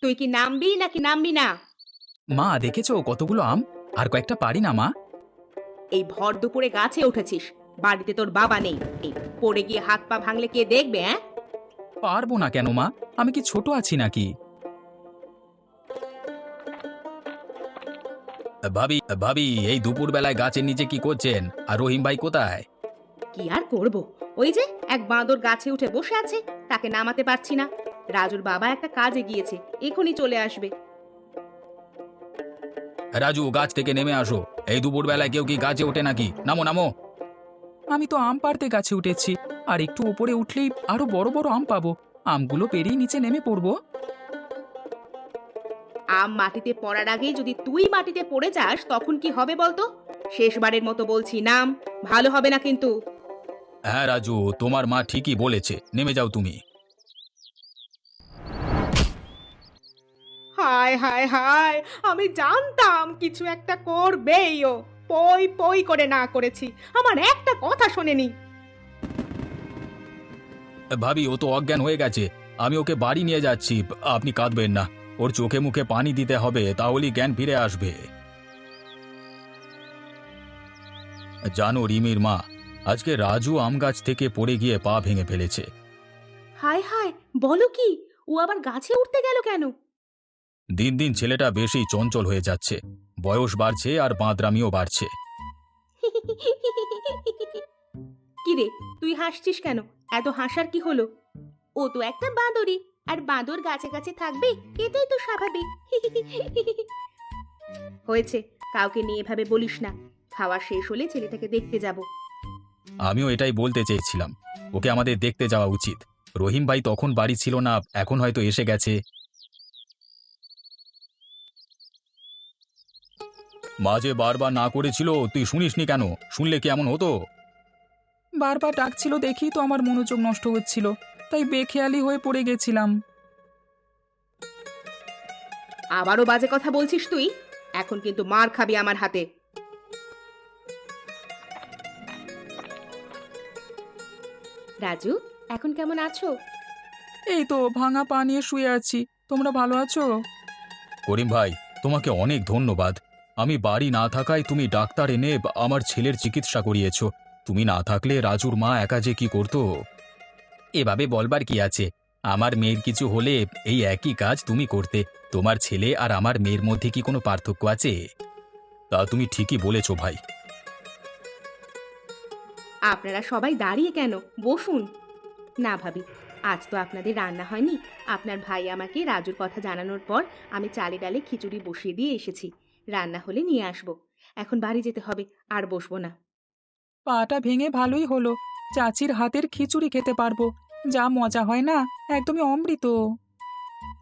তুই কি নামবি নাকি নামবি না? মা, দেখেছো কতগুলো আম? আর কয়েকটা পারি না মা? এই ভর দুপুরে গাছে উঠেছিস, বাড়িতে তোর বাবা নেই। এই পড়ে গিয়ে হাত পা ভাঙলে কে দেখবে? হ্যাঁ, পারবো না কেন মা? আমি কি ছোট আছি নাকি? ভাবি ভাবি, এই দুপুর বেলায় গাছের নিচে কি করছেন? আর রহিম ভাই কোথায়? কি আর করব, ওই যে এক বাঁদর গাছে উঠে বসে আছে, তাকে নামাতে পারছি না। রাজুর বাবা একটা কাজে গিয়েছে, এখনই চলে আসবে। রাজু, গাছ থেকে নেমে আসো। এই দুপুর বেলায় কেউ কি গাছে ওঠে নাকি? নামো নামো। আমি তো আম পাড়তে গাছে উঠেছি, আর একটু উপরে উঠলেই আরো বড় বড় আম পাবো। আমগুলো পেরিয়ে নিচে নেমে পড়বো। আম মাটিতে পড়ার আগেই যদি তুই মাটিতে পড়ে যাস তখন কি হবে বলতো? শেষবারের মতো বলছি, নাম। ভালো হবে না কিন্তু। হ্যাঁ রাজু, তোমার মা ঠিকই বলেছে, নেমে যাও তুমি। হায় হায় হায়, আমি জানতাম কিছু একটা করবেই ও। পই পই করে না করেছি, আমার একটা কথা শোনেনি। ভাবি, ও তো অজ্ঞান হয়ে গেছে। আমি ওকে বাড়ি নিয়ে যাচ্ছি। আপনি কাঁদবেন না। ওর চোখে মুখে পানি দিতে হবে, তাহলেই জ্ঞান ফিরে আসবে। জানো রিমির মা, আজকে রাজু আম গাছ থেকে পড়ে গিয়ে পা ভেঙে ফেলেছে। হায় হায়, বলো কি? ও আবার গাছে উঠতে গেল কেন? দিন দিন ছেলেটা বেশি চঞ্চল হয়ে যাচ্ছে। বয়স বাড়ছে আর বাঁদরামিও বাড়ছে। কি রে, তুই হাসছিস কেন? এত হাসার কি হলো? ও তো একটা বাঁদরই, আর বাঁদর গাছে গাছে থাকবে, এটাই তো স্বাভাবিক। হয়েছে, কাউকে নিয়ে এভাবে বলিস না। খাওয়া শেষ হলে ছেলেটাকে দেখতে যাব। আমিও এটাই বলতে চেয়েছিলাম, ওকে আমাদের দেখতে যাওয়া উচিত। রহিম ভাই তখন বাড়ি ছিল না, এখন হয়তো এসে গেছে। মাঝে বারবার না করেছিল, তুই শুনিসনি কেন? শুনলে কি এমন হতো? বারবার ডাকছিল দেখি তো আমার মনোযোগ নষ্ট হচ্ছিল, তাই বেখেয়ালি হয়ে পড়ে গেছিলাম। আবারও বাজে কথা বলছিস তুই? এখন কিন্তু মার খাবি আমার হাতে। রাজু, এখন কেমন আছো? এই তো ভাঙা পা নিয়ে শুয়ে আছি। তোমরা ভালো আছো? করিম ভাই, তোমাকে অনেক ধন্যবাদ। আমি বাড়ি না থাকায় তুমি ডাক্তার এনে আমার ছেলের চিকিৎসা করিয়েছো। তুমি না থাকলে রাজুর মা একা যে কি করতো। এভাবে বলবার কি আছে? আমার মেয়ের কিছু হলে এই একই কাজ তুমি করতে। তোমার ছেলে আর আমার মেয়ের মধ্যে কি কোনো পার্থক্য আছে? তা তুমি ঠিকই বলেছো ভাই। আপনারা সবাই দাঁড়িয়ে কেন? বসুন। না ভাবি, আজ তো আপনাদের রান্না হয়নি। আপনার ভাই আমাকে রাজুর কথা জানানোর পর আমি চালে ডালে খিচুড়ি বসিয়ে দিয়ে এসেছি। রান্না হলে নিয়ে আসবো। এখন বাড়ি যেতে হবে, আর বসবো না। পাটা ভেঙে ভালোই হলো। চাচির হাতের খিচুড়ি খেতে পারবো। যা মজা হয় না, একদমই অমৃত।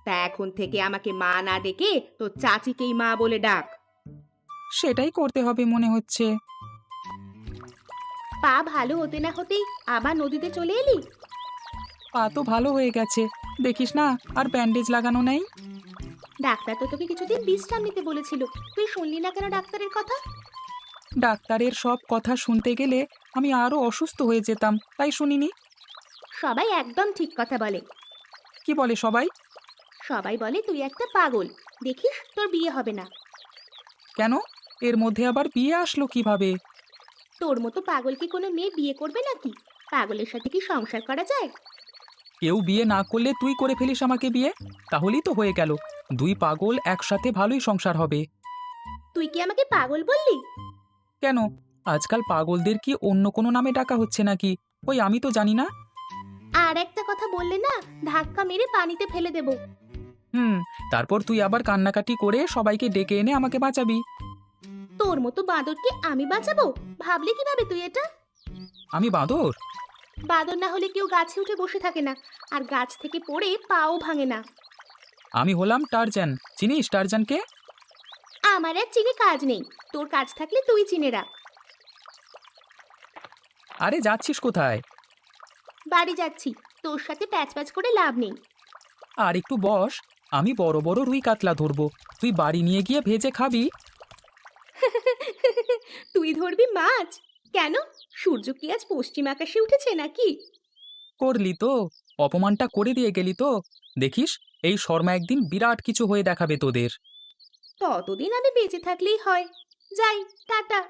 তা এখন থেকে আমাকে মা না ডেকে তো চাচিকেই মা বলে ডাক। সেটাই করতে হবে মনে হচ্ছে। পা ভালো হতে না হতেই আবার নদীতে চলে এলি? পা তো ভালো হয়ে গেছে, দেখিস না, আর ব্যান্ডেজ লাগানো নেই। ডাক্তার তো তোকে কিছুদিন বিশ্রাম নিতে বলেছিল, তুই শুনলি না কেন ডাক্তারের কথা? ডাক্তারের সব কথা শুনতে গেলে আমি আরো অসুস্থ হয়ে যেতাম, তাই শুনিনি। সবাই একদম ঠিক কথা বলে। কি বলে সবাই? সবাই বলে তুই একটা পাগল, দেখিস তোর বিয়ে হবে না। কেন? এর মধ্যে আবার বিয়ে আসলো কিভাবে? তোর মতো পাগল কি কোনো মেয়ে বিয়ে করবে নাকি? পাগলের সাথে কি সংসার করা যায়? কেউ বিয়ে না করলে তুই করে ফেলিস আমাকে বিয়ে, তাহলেই তো হয়ে গেল। দুই পাগল একসাথে ভালোই সংসার হবে। তুই কি আমাকে পাগল বললি? কেন? আজকাল পাগলদের কি অন্য কোনো নামে ডাকা হচ্ছে নাকি? ওই আমি তো জানি না। আর একটা কথা বললে না, ধাক্কা মেরে পানিতে ফেলে দেব। হুম, তারপর তুই আবার কান্নাকাটি করে সবাইকে ডেকে এনে আমাকে বাঁচাবি। তোর মতো বাঁদরকে আমি বাঁচাবো? ভাবলি কিভাবে তুই এটা? আমি বাঁদর? বাঁদর না হলে কেউ গাছে উঠে বসে থাকে না, আর গাছ থেকে পড়ে পাও ভাঙে না। আমি হলাম টারজান। চিনিস টারজানকে? আমার আর চিনে কাজ নেই, তোর কাজ থাকলে তুই চিনে রাখ। আরে যাচ্ছিস কোথায়? বাড়ি যাচ্ছি, তোর সাথে প্যাচ প্যাচ করে লাভ নেই। আর একটু বস, আমি বড় বড় রুই কাতলা ধরবো। তুই বাড়ি নিয়ে গিয়ে ভেজে খাবি। তুই ধরবি মাছ? কেন? সূর্য কি আজ পশ্চিম আকাশে উঠেছে নাকি? করলি তো, অপমানটা করে দিয়ে গেলি তো। দেখিস, এই শর্মা একদিন বিরাট কিছু হয়ে দেখাবে তোদের। ততদিন আমি বেঁচে থাকলেই হয়। যাই, টাটা।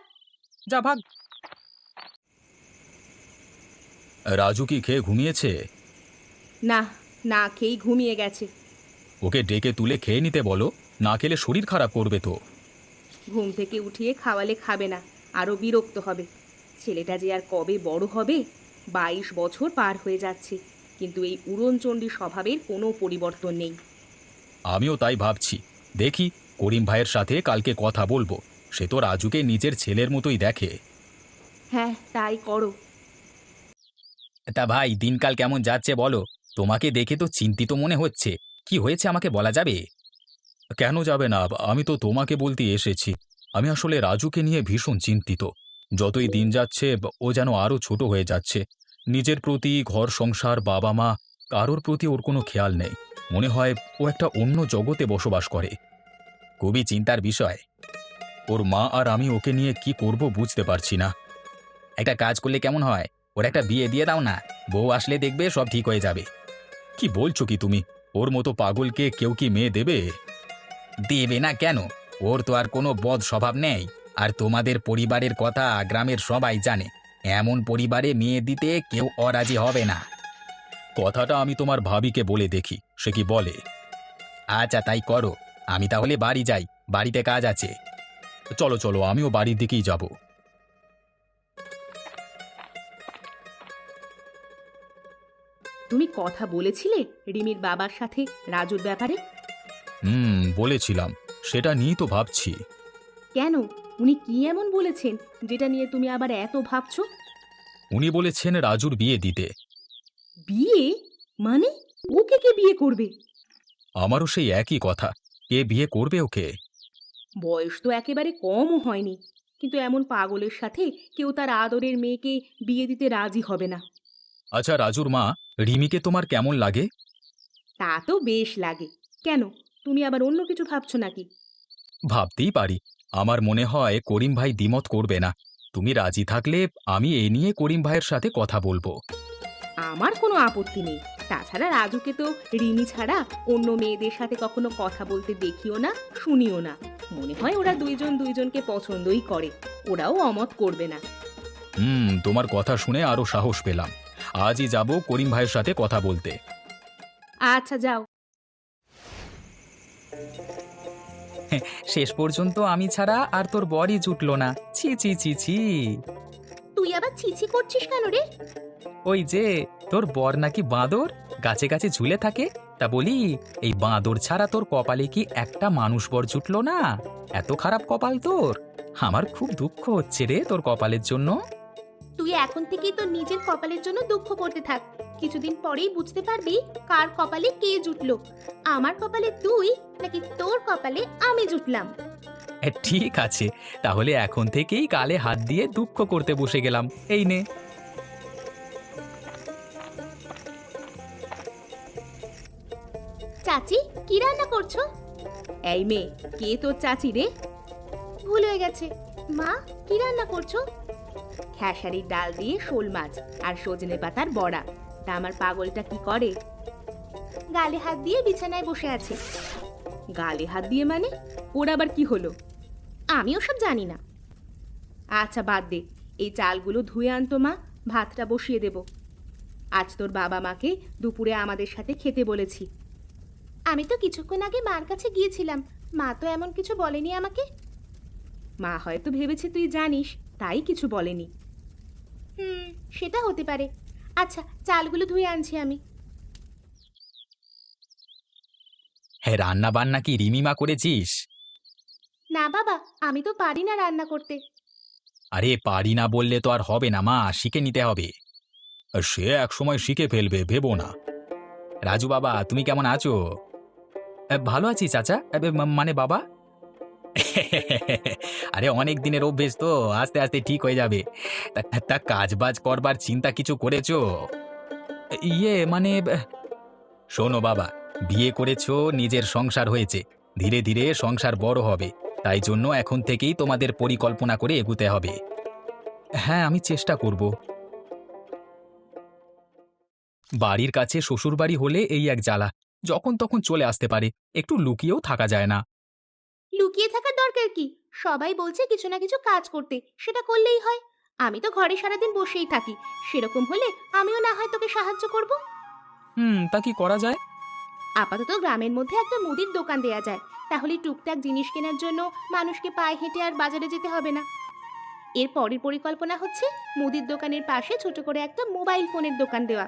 যা ভাগ। রাজু কি খেয়ে ঘুমিয়েছে? না, না খেয়েই ঘুমিয়ে গেছে। ওকে ডেকে তুলে খেয়ে নিতে বলো, না খেলে শরীর খারাপ করবে তো। ঘুম থেকে উঠিয়ে খাওয়ালে খাবে না, আরো বিরক্ত হবে। ছেলেটা যে আর কবে বড় হবে। 22 বছর পার হয়ে যাচ্ছে, কিন্তু এই উড়নচণ্ডী স্বভাবের কোনো পরিবর্তন নেই। আমিও তাই ভাবছি। দেখি, করিম ভাইয়ের সাথে কালকে কথা বলবো। সে তো রাজুকে নিজের ছেলের মতোই দেখে। হ্যাঁ, তাই করো। তা ভাই, দিনকাল কেমন যাচ্ছে বলো? তোমাকে দেখে তো চিন্তিত মনে হচ্ছে। কি হয়েছে আমাকে বলা যাবে? কেন যাবে না, আমি তো তোমাকে বলতে এসেছি। আমি আসলে রাজুকে নিয়ে ভীষণ চিন্তিত। যতই দিন যাচ্ছে ও যেন আরো ছোট হয়ে যাচ্ছে। নিজের প্রতি, ঘর সংসার, বাবা মা, কারোর প্রতি ওর কোনো খেয়াল নেই। মনে হয় ও একটা অন্য জগতে বসবাস করে। খুবই চিন্তার বিষয়। ওর মা আর আমি ওকে নিয়ে কি করব বুঝতে পারছি না। একটা কাজ করলে কেমন হয়, ওর একটা বিয়ে দিয়ে দাও না। বউ আসলে দেখবে সব ঠিক হয়ে যাবে। কি বলছো কি তুমি? ওর মতো পাগলকে কেউ কি মেয়ে দেবে? দেবে না কেন? ওর তো আর কোনো বদ স্বভাব নেই। আর তোমাদের পরিবারের কথা গ্রামের সবাই জানে। এমন পরিবারে মেয়ে দিতে কেউ অরাজি হবে না। কথাটা আমি তোমার ভাবিকে বলে দেখি, সে কি বলে। আচ্ছা, তাই করো। আমি তাহলে বাড়ি যাই, বাড়িতে কাজ আছে। চলো চলো, আমিও বাড়ির দিকেই যাব। তুমি কথা বলেছিলে রিমির বাবার সাথে রাজুর ব্যাপারে? বলেছিলাম। সেটা নিয়েই তো ভাবছি। কেন? উনি কি এমন বলেছেন যেটা নিয়ে তুমি আবার এত ভাবছো? উনি বলেছেন রাজুর বিয়ে দিতে। বিয়ে? মানে ওকে কে বিয়ে করবে? আমারও সেই একই কথা। কে বিয়ে করবে ওকে? বয়স তো একেবারে কমও হয়নি, কিন্তু এমন পাগলের সাথে কেউ তার আদরের মেয়েকে বিয়ে দিতে রাজি হবে না। আচ্ছা রাজুর মা, রিমিকে তোমার কেমন লাগে? তা তো বেশ লাগে। কেন, তুমি আবার অন্য কিছু ভাবছো নাকি? ভাবতেই পারি। আমার মনে হয় করিম ভাই দ্বিমত করবে না। তুমি রাজি থাকলে আমি এ নিয়ে করিম ভাইয়ের সাথে কথা বলবো। আমার কোনো আপত্তি নেই। তাছাড়া রাজুকে তো রিমি ছাড়া অন্য মেয়েদের সাথে কখনো কথা বলতে দেখিও না, শুনিও না। মনে হয় ওরা দুইজন দুইজনকে পছন্দই করে। ওরাও অমত করবে না। তোমার কথা শুনে আরো সাহস পেলাম। আজই যাব করিম ভাইয়ের সাথে কথা বলতে। আচ্ছা, যাও। শেষ পর্যন্ত আমি ছাড়া আর তোর বরই জুটলো না। ছি ছি ছি ছি। তুই আবার ছিছি করছিস কেন রে? ওই যে, তোর বর নাকি বাঁদর, গাছে গাছে ঝুলে থাকে। তা বলি, এই বাঁদর ছাড়া তোর কপালে কি একটা মানুষ বর জুটলো না? এত খারাপ কপাল তোর। আমার খুব দুঃখ হচ্ছে রে তোর কপালের জন্য। তুই এখন থেকেই তোর নিজের কপালের জন্য দুঃখ করতে থাক। কিছুদিন পরেই বুঝতে পারবি কার কপালে কে জুটলো। আমার কপালে তুই, নাকি তোর কপালে আমি জুটলাম। ঠিক আছে, তাহলে এখন থেকেই গালে হাত দিয়ে দুঃখ করতে বসে গেলাম। এই নে। চাচি, কি রান্না করছো? এই মেয়ে, কে তোর চাচি রে? ভুল হয়ে গেছে। মা, কি রান্না করছো? খেসারির ডাল দিয়ে শোল মাছ আর সজনে পাতার বড়া। তা আমার পাগলটা কি করে? গালে হাত দিয়ে বিছানায় বসে আছে। গালে হাত দিয়ে মানে? ওর আবার কি হলো? আমি ওসব জানি না। আচ্ছা বাদ দে, এই চালগুলো ধুয়ে আনতো মা, ভাতটা বসিয়ে দেব। আজ তোর বাবা মাকে দুপুরে আমাদের সাথে খেতে বলেছি। আমি তো কিছুক্ষণ আগে মার কাছে গিয়েছিলাম, মা তো এমন কিছু বলেনি আমাকে। মা হয়তো ভেবেছে তুই জানিস, তাই কিছু বলেনি। সেটা হতে পারে। আচ্ছা, চালগুলো ধুয়ে আনছি আমি। হ্যাঁ, রান্না বান্না কি রিমিমা করেছিস? না বাবা, আমি তো পারি না রান্না করতে। আরে পারি না বললে তো আর হবে না মা, শিখে নিতে হবে। সে এক সময় শিখে ফেলবে, ভেবো না। রাজু বাবা, তুমি কেমন আছো? ভালো আছি চাচা। মানে বাবা। আরে অনেক দিনের অভ্যেস তো, আস্তে আস্তে ঠিক হয়ে যাবে। তা কাজ বাজ করবার চিন্তা কিছু করেছো? ইয়ে মানে শোনো বাবা, বিয়ে করেছো, নিজের সংসার হয়েছে। ধীরে ধীরে সংসার বড় হবে। তাই জন্য এখন থেকেই তোমাদের পরিকল্পনা করে এগুতে হবে। হ্যাঁ, আমি চেষ্টা করব। বাড়ির কাছে শ্বশুরবাড়ি হলে এই এক জ্বালা, যখন তখন চলে আসতে পারে, একটু লুকিয়েও থাকা যায় না। লুকিয়ে থাকার দরকার কি? সবাই বলছে কিছু না কিছু কাজ করতে, সেটা করলেই হয়। আমি তো ঘরে সারাদিন বসেই থাকি, সেরকম হলে আমিও না হয় তোকে সাহায্য করব। তা কি করা যায়? আপাতত গ্রামের মধ্যে একটা মুদির দোকান দেয়া যায়, তাহলে টুকটাক জিনিস কেনার জন্য মানুষকে পায়ে হেঁটে আর বাজারে যেতে হবে না। এর পরের পরিকল্পনা হচ্ছে মুদির দোকানের পাশে ছোট করে একটা মোবাইল ফোনের দোকান দেওয়া।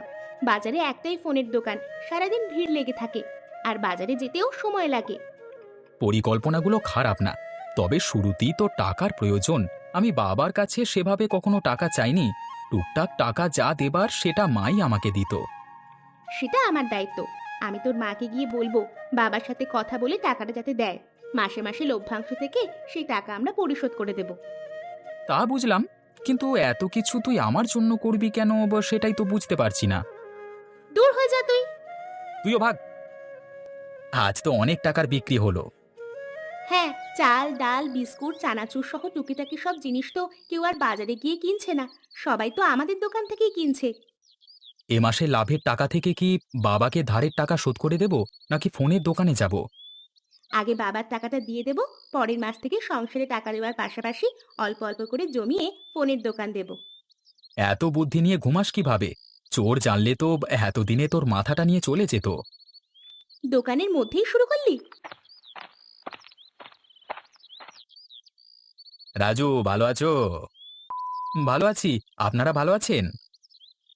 বাজারে একটাই ফোনের দোকান, সারাদিন ভিড় লেগে থাকে, আর বাজারে যেতেও সময় লাগে। পরিকল্পনাগুলো খারাপ না, তবে শুরুতেই তো টাকার প্রয়োজন। আমি বাবার কাছে সেভাবে কখনো টাকা চাইনি। টুকটাক টাকা যা দেবার সেটা মাই আমাকে দিত। সেটা আমার দায়িত্ব। আমি তোর মাকে গিয়ে বলবো বাবার সাথে কথা বলে টাকাটা যাতে দেয়। মাসে মাসে লভ্যাংশ থেকে সেই টাকা আমরা পরিশোধ করে দেব। তা বুঝলাম, কিন্তু এত কিছু তুই আমার জন্য করবি কেন, সেটাই তো বুঝতে পারছি না। দূর হয়ে যা তুই। তুইও ভাগ। আজ তো অনেক টাকার বিক্রি হলো। হ্যাঁ, চাল ডাল বিস্কুট চানাচুর সহ টুকিটাকি সব জিনিস তো কেউ আর বাজারে গিয়ে কিনছে না, সবাই তো আমাদের দোকান থেকেই কিনছে। এ মাসে লাভের টাকা থেকে কি বাবাকে ধারের টাকা শোধ করে দেব, নাকি ফোনের দোকানে যাব? আগে বাবার টাকাটা দিয়ে দেব, পরের মাস থেকে সংসারে টাকা দেওয়ার পাশাপাশি অল্প অল্প করে জমিয়ে ফোনের দোকান দেব। এত বুদ্ধি নিয়ে ঘুমাস কিভাবে? চোর জানলে তো এতদিনে তোর মাথাটা নিয়ে চলে যেত। দোকানের মধ্যেই শুরু করলি? রাজু, ভালো আছো? ভালো আছি। আপনারা ভালো আছেন?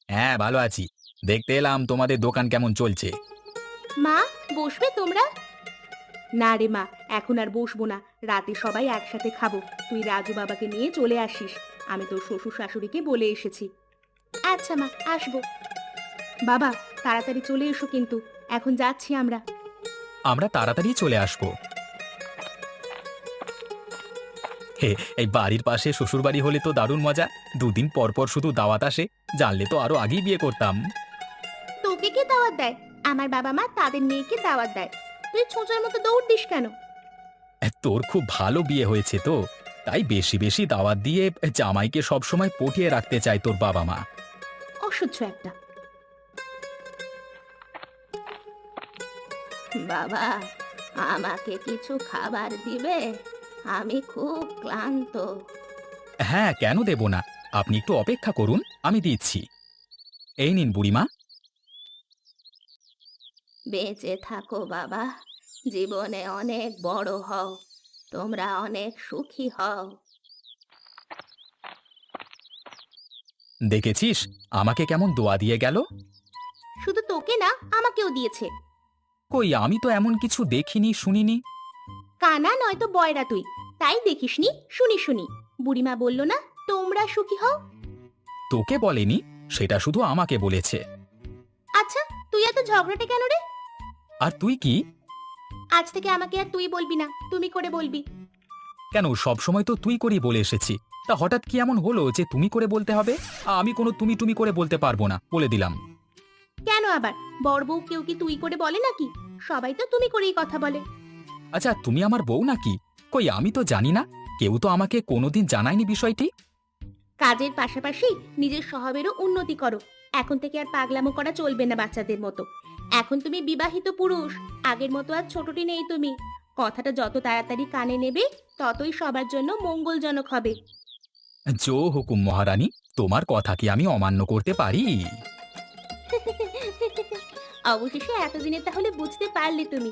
হ্যাঁ, ভালো আছি। দেখতে এলাম তোমাদের দোকান কেমন চলছে। মা, বসবে তোমরা? না রে মা, এখন আর বসবো না। রাতে সবাই একসাথে খাবো। তুই রাজু বাবাকে নিয়ে চলে আসিস। আমি তোর শ্বশুর শাশুড়িকে বলে এসেছি। আচ্ছা মা, আসবো। বাবা, তাড়াতাড়ি চলে এসো কিন্তু, এখন যাচ্ছি আমরা। আমরা তাড়াতাড়ি চলে আসবো। হে, এই বাড়ির পাশে শ্বশুরবাড়ি হলে তো দারুণ মজা। দুদিন পর পর শুধু দাওয়াত আসে। জানলে তো আরো আগেই বিয়ে করতাম। তোকে কে দাওয়াত দেয়? আমার বাবা মা তাদের মেয়েকে দাওয়াত দেয়। তুই ছোঁচার মতো দৌড় দিস কেন? তোর খুব ভালো বিয়ে হয়েছে তো, তাই বেশি বেশি দাওয়াত দিয়ে জামাইকে সবসময় পটিয়ে রাখতে চায় তোর বাবা মা। অসহ্য একটা। বাবা, আমাকে কিছু খাবার দিবে? আমি খুব ক্লান্ত। হ্যাঁ, কেন দেব না? আপনি একটু অপেক্ষা করুন, আমি দিচ্ছি। এই নিন বুড়িমা। বেঁচে থাকো বাবা, জীবনে অনেক বড় হও, তোমরা অনেক সুখী হও। দেখেছিস আমাকে কেমন দোয়া দিয়ে গেল? শুধু তোকে না, আমাকেও দিয়েছে। কই, আমি তো এমন কিছু দেখিনি শুনিনি। কানা নয়তো বয়রা তুই, তাই দেখিসনি, শুনি শুনি। বুড়িমা বলল না তোমরা সুখী হও? তোকে বলেনি, সেটা শুধু আমাকে বলেছে। আচ্ছা, তুই এত ঝগড়াটে কেন রে? আর তুই কি? আজ থেকে আমাকে আর তুই বলবি না, তুমি করে বলবি। কেন, সবসময় তো তুই করেই বলে এসেছি। তা হঠাৎ কি এমন হলো যে তুমি করে বলতে হবে? আমি কোনো তুমি তুমি করে বলতে পারবো না, বলে দিলাম। কেন আবার? বড় বউ কেউ কি তুই করে বলে নাকি? সবাই তো তুমি করেই কথা বলে। আচ্ছা, তুমি আমার বউ নাকি? কই, আমি তো জানি না। কেউ তো আমাকে কোনোদিন জানায়নি বিষয়টি। কাজের পাশাপাশি নিজের স্বভাবেরও উন্নতি করো। এখন থেকে আর পাগলামো করা চলবে না বাচ্চাদের মতো। এখন তুমি বিবাহিত পুরুষ, আগের মতো আর ছোটটি নেই তুমি। কথাটা যত তাড়াতাড়ি কানে নেবে, ততই সবার জন্য মঙ্গলজনক হবে। জো হুকুম মহারানী, তোমার কথা কি আমি অমান্য করতে পারি? অবশেষে এতদিনে তাহলে বুঝতে পারলে তুমি